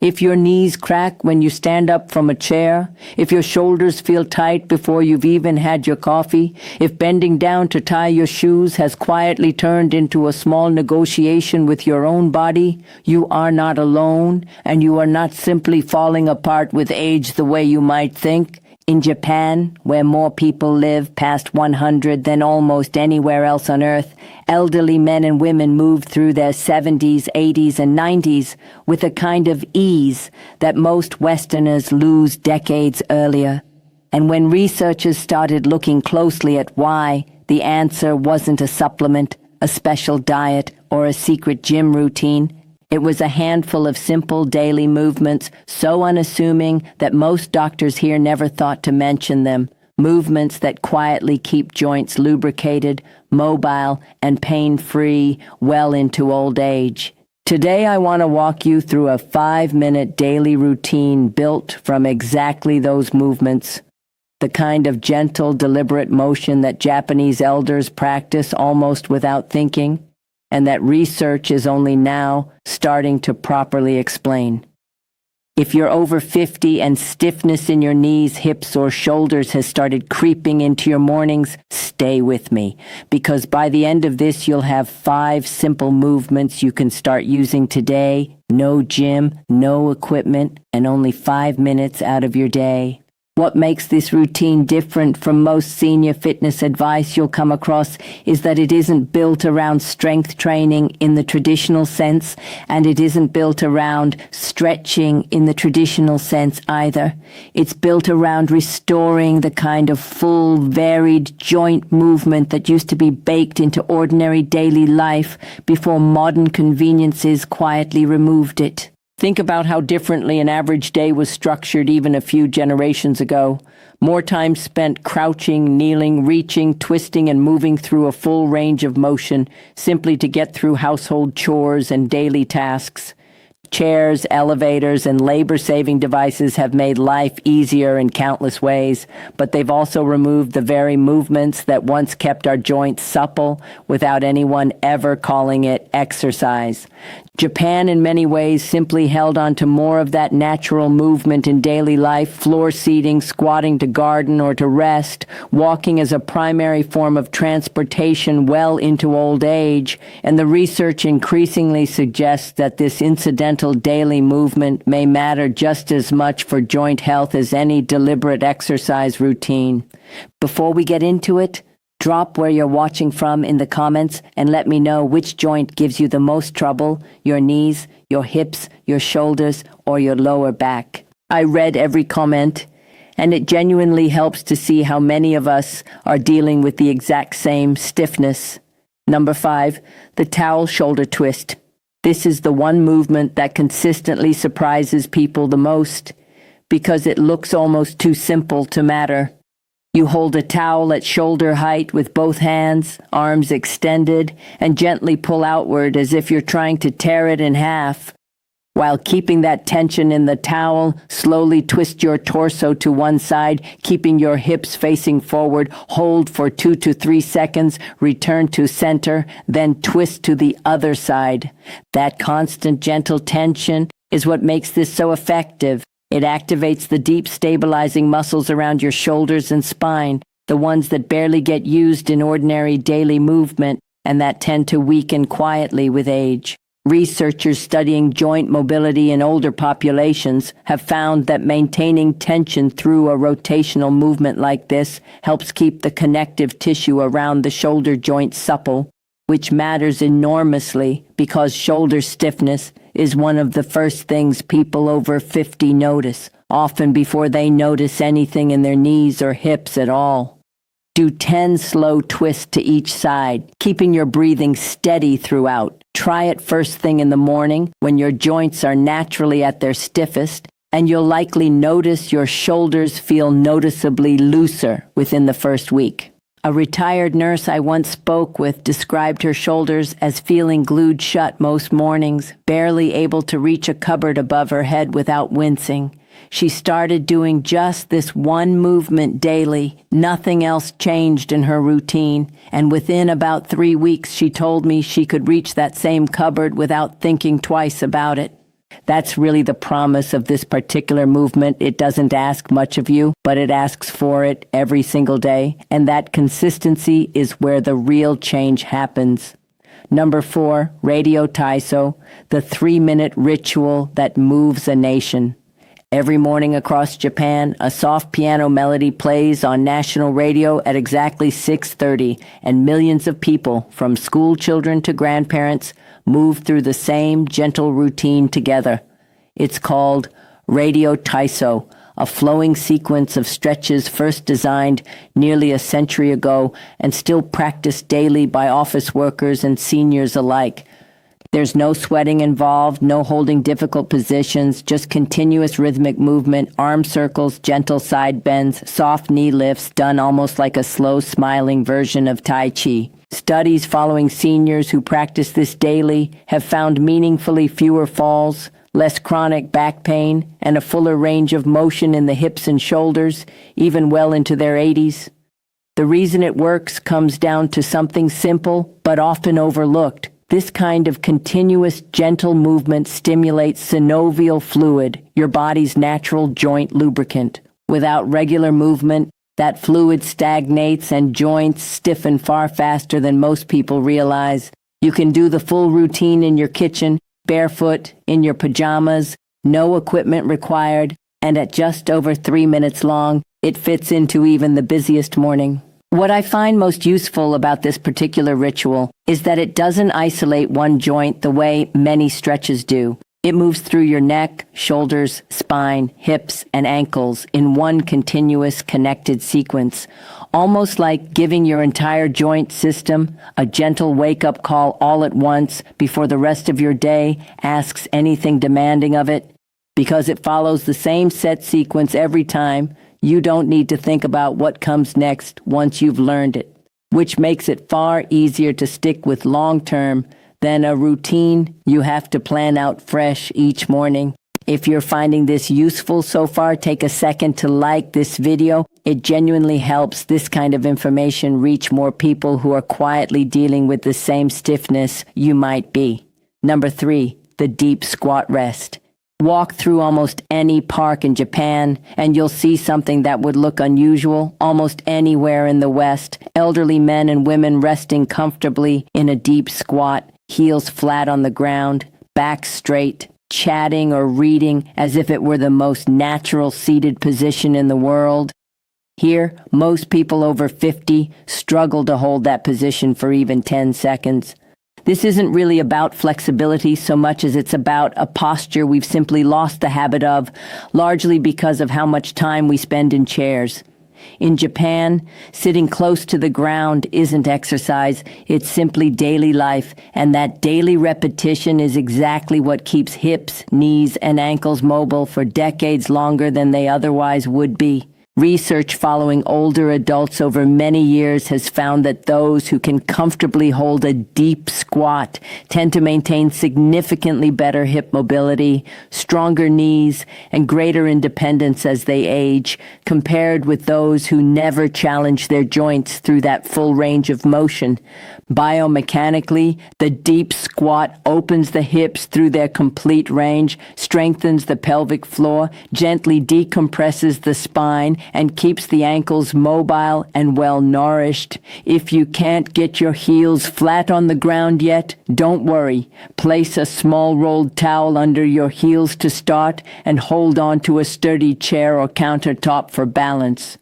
If your knees crack when you stand up from a chair, if your shoulders feel tight before you've even had your coffee, if bending down to tie your shoes has quietly turned into a small negotiation with your own body, you are not alone, and you are not simply falling apart with age the way you might think. In Japan, where more people live past 100 than almost anywhere else on Earth, elderly men and women move through their 70s, 80s, and 90s with a kind of ease that most Westerners lose decades earlier. And when researchers started looking closely at why, the answer wasn't a supplement, a special diet, or a secret gym routine. It was a handful of simple daily movements, so unassuming that most doctors here never thought to mention them. Movements that quietly keep joints lubricated, mobile, and pain-free well into old age. Today I want to walk you through a 5-minute daily routine built from exactly those movements. The kind of gentle, deliberate motion that Japanese elders practice almost without thinking, and that research is only now starting to properly explain. If you're over 50 and stiffness in your knees, hips, or shoulders has started creeping into your mornings, stay with me, because by the end of this you'll have 5 simple movements you can start using today. No gym, no equipment, and only 5 minutes out of your day. What makes this routine different from most senior fitness advice you'll come across is that it isn't built around strength training in the traditional sense, and it isn't built around stretching in the traditional sense either. It's built around restoring the kind of full, varied joint movement that used to be baked into ordinary daily life before modern conveniences quietly removed it. Think about how differently an average day was structured even a few generations ago. More time spent crouching, kneeling, reaching, twisting, and moving through a full range of motion simply to get through household chores and daily tasks. Chairs, elevators, and labor-saving devices have made life easier in countless ways, but they've also removed the very movements that once kept our joints supple without anyone ever calling it exercise. Japan, in many ways, simply held on to more of that natural movement in daily life, floor seating, squatting to garden or to rest, walking as a primary form of transportation well into old age, and the research increasingly suggests that this incidental daily movement may matter just as much for joint health as any deliberate exercise routine. Before we get into it, drop where you're watching from in the comments and let me know which joint gives you the most trouble, your knees, your hips, your shoulders, or your lower back. I read every comment, and it genuinely helps to see how many of us are dealing with the exact same stiffness. Number 5, the towel shoulder twist. This is the one movement that consistently surprises people the most because it looks almost too simple to matter. You hold a towel at shoulder height with both hands, arms extended, and gently pull outward as if you're trying to tear it in half. While keeping that tension in the towel, slowly twist your torso to one side, keeping your hips facing forward. Hold for 2 to 3 seconds, return to center, then twist to the other side. That constant gentle tension is what makes this so effective. It activates the deep stabilizing muscles around your shoulders and spine, the ones that barely get used in ordinary daily movement and that tend to weaken quietly with age. Researchers studying joint mobility in older populations have found that maintaining tension through a rotational movement like this helps keep the connective tissue around the shoulder joint supple, which matters enormously because shoulder stiffness is one of the first things people over 50 notice, often before they notice anything in their knees or hips at all. Do 10 slow twists to each side, keeping your breathing steady throughout. Try it first thing in the morning when your joints are naturally at their stiffest, and you'll likely notice your shoulders feel noticeably looser within the first week. A retired nurse I once spoke with described her shoulders as feeling glued shut most mornings, barely able to reach a cupboard above her head without wincing. She started doing just this one movement daily. Nothing else changed in her routine, and within about 3 weeks she told me she could reach that same cupboard without thinking twice about it. That's really the promise of this particular movement. It doesn't ask much of you, but it asks for it every single day, and that consistency is where the real change happens. Number 4, Radio Taiso, the 3-minute ritual that moves a nation. Every morning across Japan, a soft piano melody plays on national radio at exactly 6:30, and millions of people, from school children to grandparents, move through the same gentle routine together. It's called Radio Taiso, a flowing sequence of stretches first designed nearly a century ago and still practiced daily by office workers and seniors alike. There's no sweating involved, no holding difficult positions, just continuous rhythmic movement, arm circles, gentle side bends, soft knee lifts, done almost like a slow, smiling version of Tai Chi. Studies following seniors who practice this daily have found meaningfully fewer falls, less chronic back pain, and a fuller range of motion in the hips and shoulders, even well into their 80s. The reason it works comes down to something simple but often overlooked. This kind of continuous, gentle movement stimulates synovial fluid, your body's natural joint lubricant. Without regular movement, that fluid stagnates and joints stiffen far faster than most people realize. You can do the full routine in your kitchen, barefoot, in your pajamas, no equipment required, and at just over 3 minutes long, it fits into even the busiest morning. What I find most useful about this particular ritual is that it doesn't isolate one joint the way many stretches do. It moves through your neck, shoulders, spine, hips, and ankles in one continuous connected sequence, almost like giving your entire joint system a gentle wake-up call all at once before the rest of your day asks anything demanding of it. Because it follows the same set sequence every time, you don't need to think about what comes next once you've learned it, which makes it far easier to stick with long-term than a routine you have to plan out fresh each morning. If you're finding this useful so far, take a second to like this video. It genuinely helps this kind of information reach more people who are quietly dealing with the same stiffness you might be. Number 3, the deep squat rest. Walk through almost any park in Japan, and you'll see something that would look unusual almost anywhere in the West. Elderly men and women resting comfortably in a deep squat, heels flat on the ground, back straight, chatting or reading as if it were the most natural seated position in the world. Here, most people over 50 struggle to hold that position for even 10 seconds. This isn't really about flexibility so much as it's about a posture we've simply lost the habit of, largely because of how much time we spend in chairs. In Japan, sitting close to the ground isn't exercise, it's simply daily life, and that daily repetition is exactly what keeps hips, knees, and ankles mobile for decades longer than they otherwise would be. Research following older adults over many years has found that those who can comfortably hold a deep squat tend to maintain significantly better hip mobility, stronger knees, and greater independence as they age, compared with those who never challenge their joints through that full range of motion. Biomechanically, the deep squat opens the hips through their complete range, strengthens the pelvic floor, gently decompresses the spine, and keeps the ankles mobile and well-nourished. If you can't get your heels flat on the ground yet, don't worry. Place a small rolled towel under your heels to start and hold on to a sturdy chair or countertop for balance.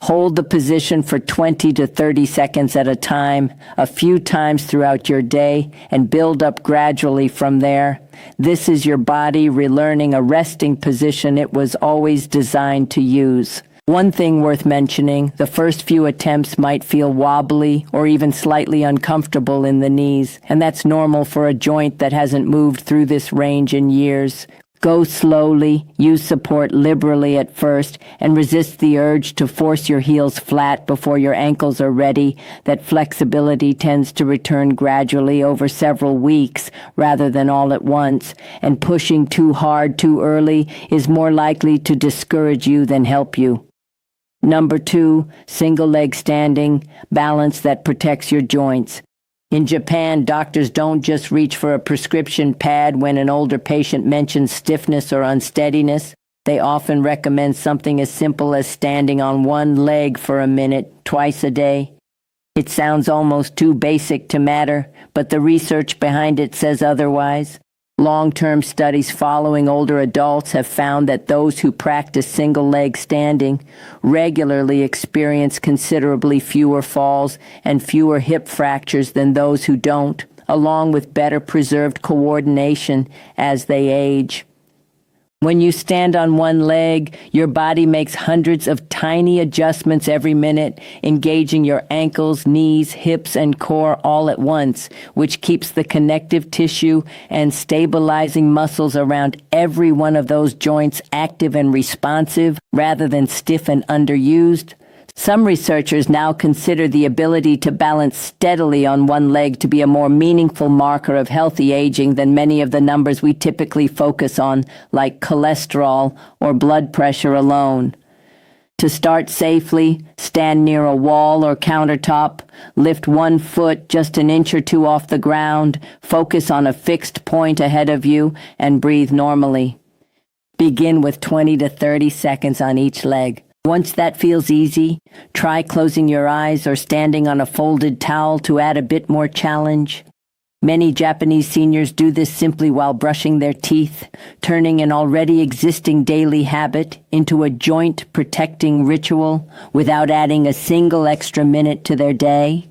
Hold the position for 20 to 30 seconds at a time, a few times throughout your day, and build up gradually from there. This is your body relearning a resting position it was always designed to use. One thing worth mentioning, the first few attempts might feel wobbly or even slightly uncomfortable in the knees, and that's normal for a joint that hasn't moved through this range in years. Go slowly, use support liberally at first, and resist the urge to force your heels flat before your ankles are ready. That flexibility tends to return gradually over several weeks rather than all at once, and pushing too hard too early is more likely to discourage you than help you. Number 2, single leg standing, balance that protects your joints. In Japan, doctors don't just reach for a prescription pad when an older patient mentions stiffness or unsteadiness. They often recommend something as simple as standing on one leg for a minute, twice a day. It sounds almost too basic to matter, but the research behind it says otherwise. Long-term studies following older adults have found that those who practice single-leg standing regularly experience considerably fewer falls and fewer hip fractures than those who don't, along with better preserved coordination as they age. When you stand on one leg, your body makes hundreds of tiny adjustments every minute, engaging your ankles, knees, hips, and core all at once, which keeps the connective tissue and stabilizing muscles around every one of those joints active and responsive rather than stiff and underused. Some researchers now consider the ability to balance steadily on one leg to be a more meaningful marker of healthy aging than many of the numbers we typically focus on, like cholesterol or blood pressure alone. To start safely, stand near a wall or countertop, lift one foot just an inch or two off the ground, focus on a fixed point ahead of you, and breathe normally. Begin with 20 to 30 seconds on each leg. Once that feels easy, try closing your eyes or standing on a folded towel to add a bit more challenge. Many Japanese seniors do this simply while brushing their teeth, turning an already existing daily habit into a joint-protecting ritual without adding a single extra minute to their day.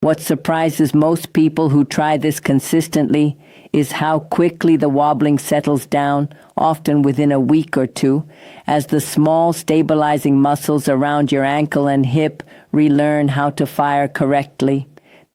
What surprises most people who try this consistently is how quickly the wobbling settles down, often within a week or two, as the small stabilizing muscles around your ankle and hip relearn how to fire correctly.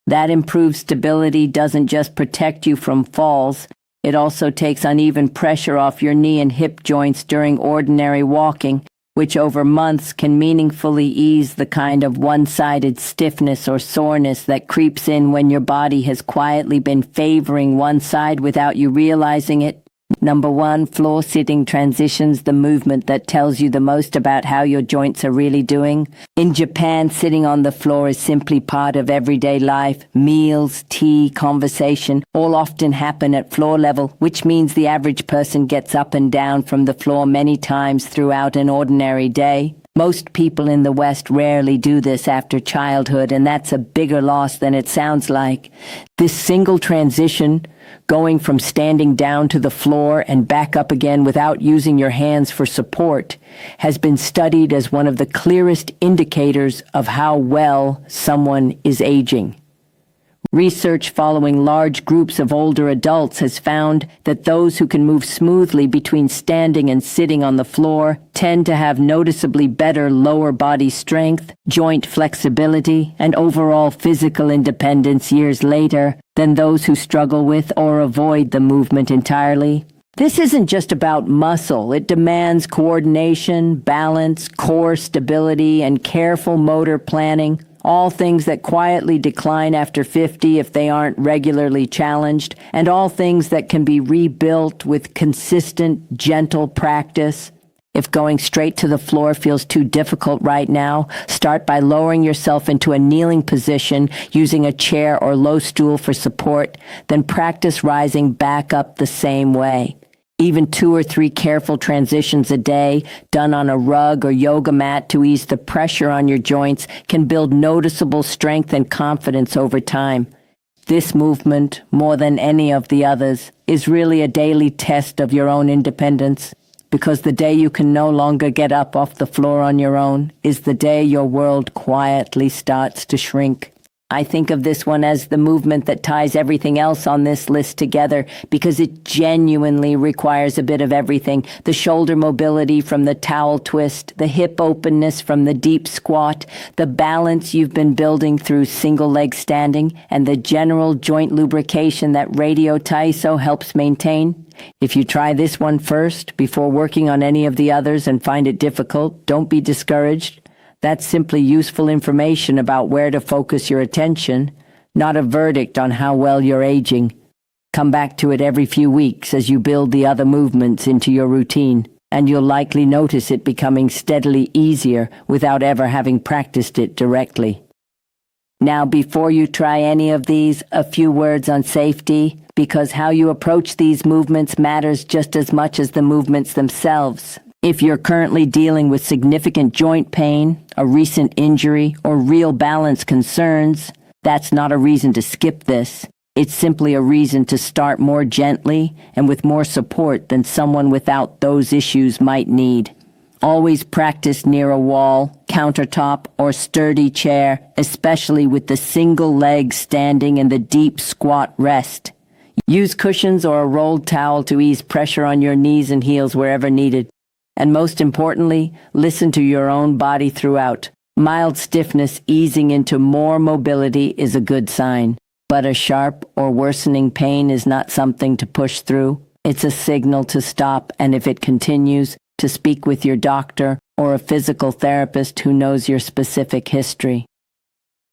That improved stability doesn't just protect you from falls, it also takes uneven pressure off your knee and hip joints during ordinary walking, which over months can meaningfully ease the kind of one-sided stiffness or soreness that creeps in when your body has quietly been favoring one side without you realizing it. Number 1, floor sitting transitions the movement that tells you the most about how your joints are really doing. In Japan, sitting on the floor is simply part of everyday life. Meals, tea, conversation all often happen at floor level, which means the average person gets up and down from the floor many times throughout an ordinary day. Most people in the West rarely do this after childhood, and that's a bigger loss than it sounds like. This single transition, going from standing down to the floor and back up again without using your hands for support, has been studied as one of the clearest indicators of how well someone is aging. Research following large groups of older adults has found that those who can move smoothly between standing and sitting on the floor tend to have noticeably better lower body strength, joint flexibility, and overall physical independence years later than those who struggle with or avoid the movement entirely. This isn't just about muscle. It demands coordination, balance, core stability, and careful motor planning. All things that quietly decline after 50 if they aren't regularly challenged, and all things that can be rebuilt with consistent, gentle practice. If going straight to the floor feels too difficult right now, start by lowering yourself into a kneeling position using a chair or low stool for support, then practice rising back up the same way. Even 2 or 3 careful transitions a day, done on a rug or yoga mat to ease the pressure on your joints, can build noticeable strength and confidence over time. This movement, more than any of the others, is really a daily test of your own independence, because the day you can no longer get up off the floor on your own is the day your world quietly starts to shrink. I think of this one as the movement that ties everything else on this list together because it genuinely requires a bit of everything. The shoulder mobility from the towel twist, the hip openness from the deep squat, the balance you've been building through single leg standing, and the general joint lubrication that Radio Taiso helps maintain. If you try this one first before working on any of the others and find it difficult, don't be discouraged. That's simply useful information about where to focus your attention, not a verdict on how well you're aging. Come back to it every few weeks as you build the other movements into your routine, and you'll likely notice it becoming steadily easier without ever having practiced it directly. Now, before you try any of these, a few words on safety, because how you approach these movements matters just as much as the movements themselves. If you're currently dealing with significant joint pain, a recent injury, or real balance concerns, that's not a reason to skip this. It's simply a reason to start more gently and with more support than someone without those issues might need. Always practice near a wall, countertop, or sturdy chair, especially with the single leg standing in the deep squat rest. Use cushions or a rolled towel to ease pressure on your knees and heels wherever needed. And most importantly, listen to your own body throughout. Mild stiffness easing into more mobility is a good sign. But a sharp or worsening pain is not something to push through. It's a signal to stop, and if it continues, to speak with your doctor or a physical therapist who knows your specific history.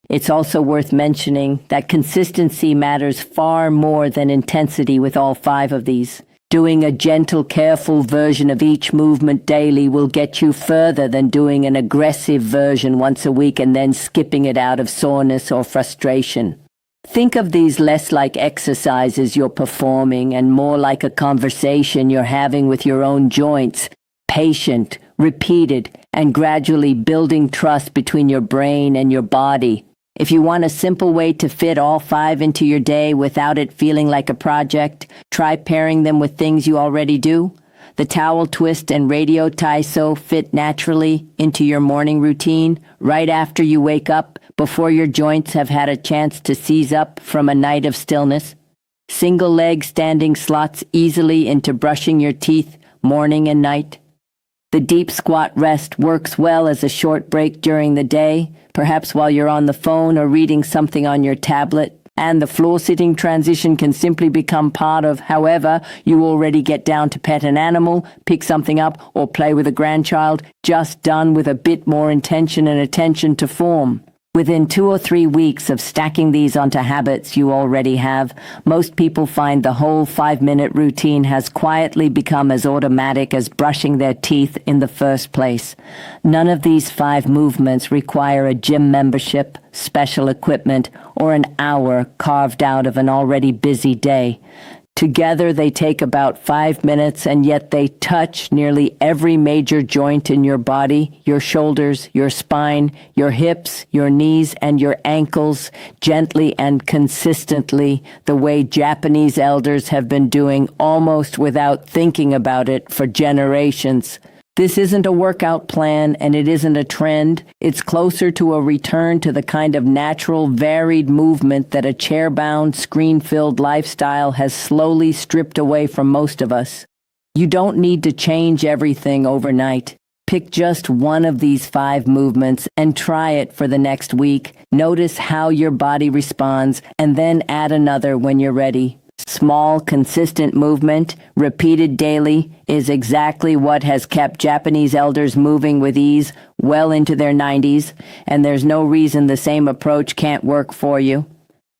It's also worth mentioning that consistency matters far more than intensity with all 5 of these. Doing a gentle, careful version of each movement daily will get you further than doing an aggressive version once a week and then skipping it out of soreness or frustration. Think of these less like exercises you're performing and more like a conversation you're having with your own joints, patient, repeated, and gradually building trust between your brain and your body. If you want a simple way to fit all 5 into your day without it feeling like a project, try pairing them with things you already do. The towel twist and radio taiso fit naturally into your morning routine right after you wake up, before your joints have had a chance to seize up from a night of stillness. Single leg standing slots easily into brushing your teeth morning and night. The deep squat rest works well as a short break during the day, perhaps while you're on the phone or reading something on your tablet, and the floor-sitting transition can simply become part of however you already get down to pet an animal, pick something up, or play with a grandchild, just done with a bit more intention and attention to form. Within 2 or 3 weeks of stacking these onto habits you already have, most people find the whole 5-minute routine has quietly become as automatic as brushing their teeth in the first place. None of these 5 movements require a gym membership, special equipment, or an hour carved out of an already busy day. Together they take about 5 minutes, and yet they touch nearly every major joint in your body, your shoulders, your spine, your hips, your knees, and your ankles, gently and consistently, the way Japanese elders have been doing almost without thinking about it for generations. This isn't a workout plan, and it isn't a trend. It's closer to a return to the kind of natural, varied movement that a chair-bound, screen-filled lifestyle has slowly stripped away from most of us. You don't need to change everything overnight. Pick just one of these 5 movements and try it for the next week. Notice how your body responds, and then add another when you're ready. Small, consistent movement, repeated daily, is exactly what has kept Japanese elders moving with ease well into their 90s, and there's no reason the same approach can't work for you.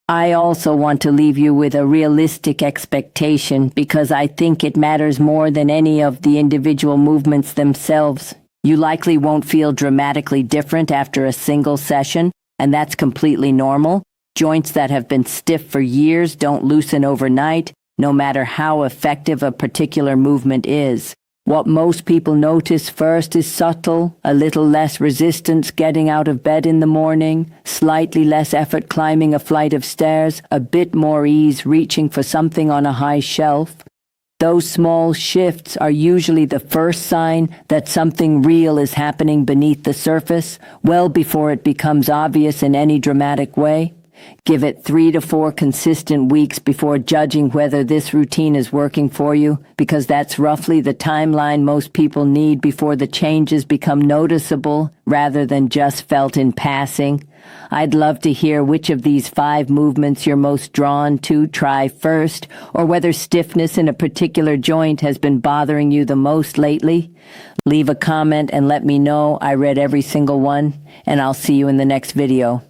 I also want to leave you with a realistic expectation because I think it matters more than any of the individual movements themselves. You likely won't feel dramatically different after a single session, and that's completely normal. Joints that have been stiff for years don't loosen overnight, no matter how effective a particular movement is. What most people notice first is subtle, a little less resistance getting out of bed in the morning, slightly less effort climbing a flight of stairs, a bit more ease reaching for something on a high shelf. Those small shifts are usually the first sign that something real is happening beneath the surface, well before it becomes obvious in any dramatic way. Give it 3 to 4 consistent weeks before judging whether this routine is working for you, because that's roughly the timeline most people need before the changes become noticeable rather than just felt in passing. I'd love to hear which of these 5 movements you're most drawn to try first, or whether stiffness in a particular joint has been bothering you the most lately. Leave a comment and let me know. I read every single one, and I'll see you in the next video.